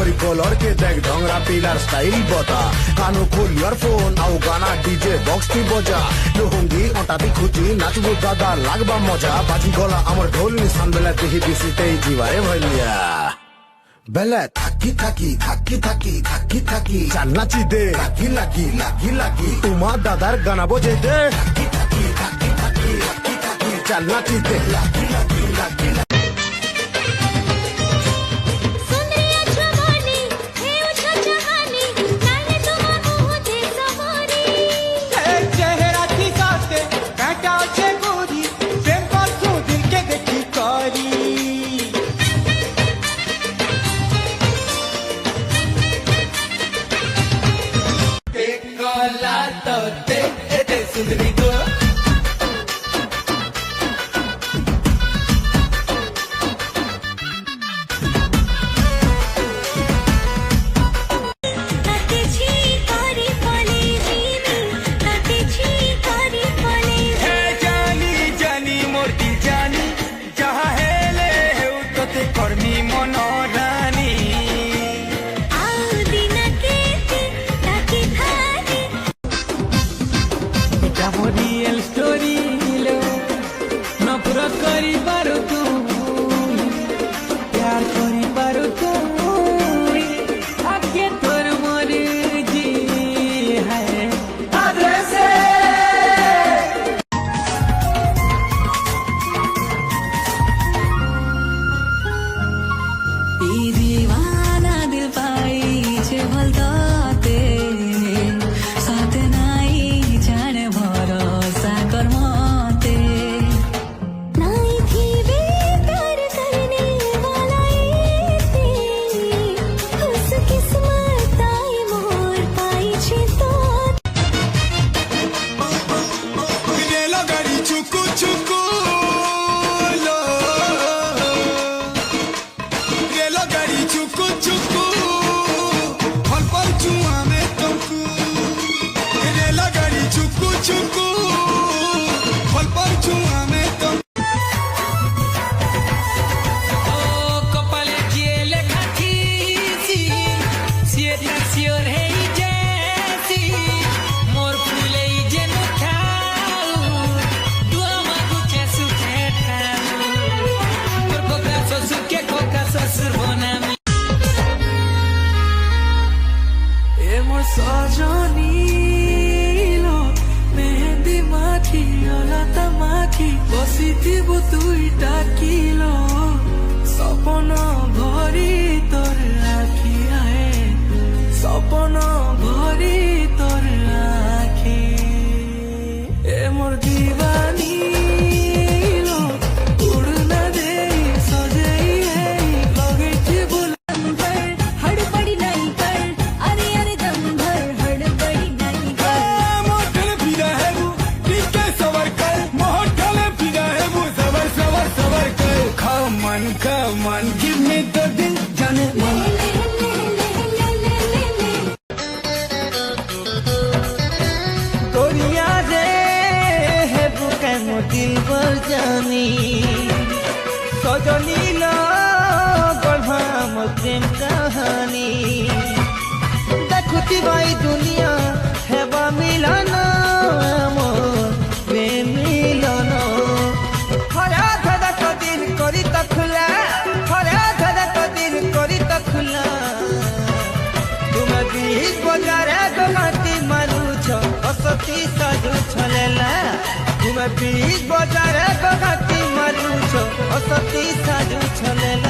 करी कलर के देख ढंगरा पिलार स्टाइल बता कानो खोल इयरफोन आउ गाना डीजे बॉक्स की बजा लुहुंगी ओटाती खुची नाचबो दादा लागबा मजा बाजी गला আমার ঢোল নিশান বেলা দেখি বিসিতেই জিবারে ভইলিয়া বেলা থাকি থাকি থাকি থাকি থাকি থাকি চাল নাচি দে লাগি লাগি লাগি লাগি তোমার দাদার গানা বজে দে থাকি থাকি থাকি থাকি থাকি থাকি চাল নাচি দে লাগি লাগি লাগি বসিথিবু তুই ডাকিল সপন ভরি তোর আখি আয়ে সপন ভরি তোর আখি এ মোর দিবানী উড়না দে সজাই হে লগেছি বুলন্দর হড়বড়ি নাই কর আরে আরে দম ধর হড়বড়ি নাই কর মোটল ফিরা হে বু টিকে সবার কর মোটল ফিরা হে বু সবার সবার সবার কর come on give me the dil jane man তোরিয়া রে হে বুকে মো দিল বল জানি সজনী লো গঢ়া মো প্রেম কাহানী দেখুতি বাই দুনিয়া হেবা মিলন মো প্রেম মিলন হরা ধরা কদিন করি তখলা হরা ধরা কদিন করি তখলা তুমি বিশ বজারে গমাতি মারুছ অসতি সাজু ছলেলা তুমি বিশ বজারে গমাতি মারুছ অসতি সাজু ছলেলা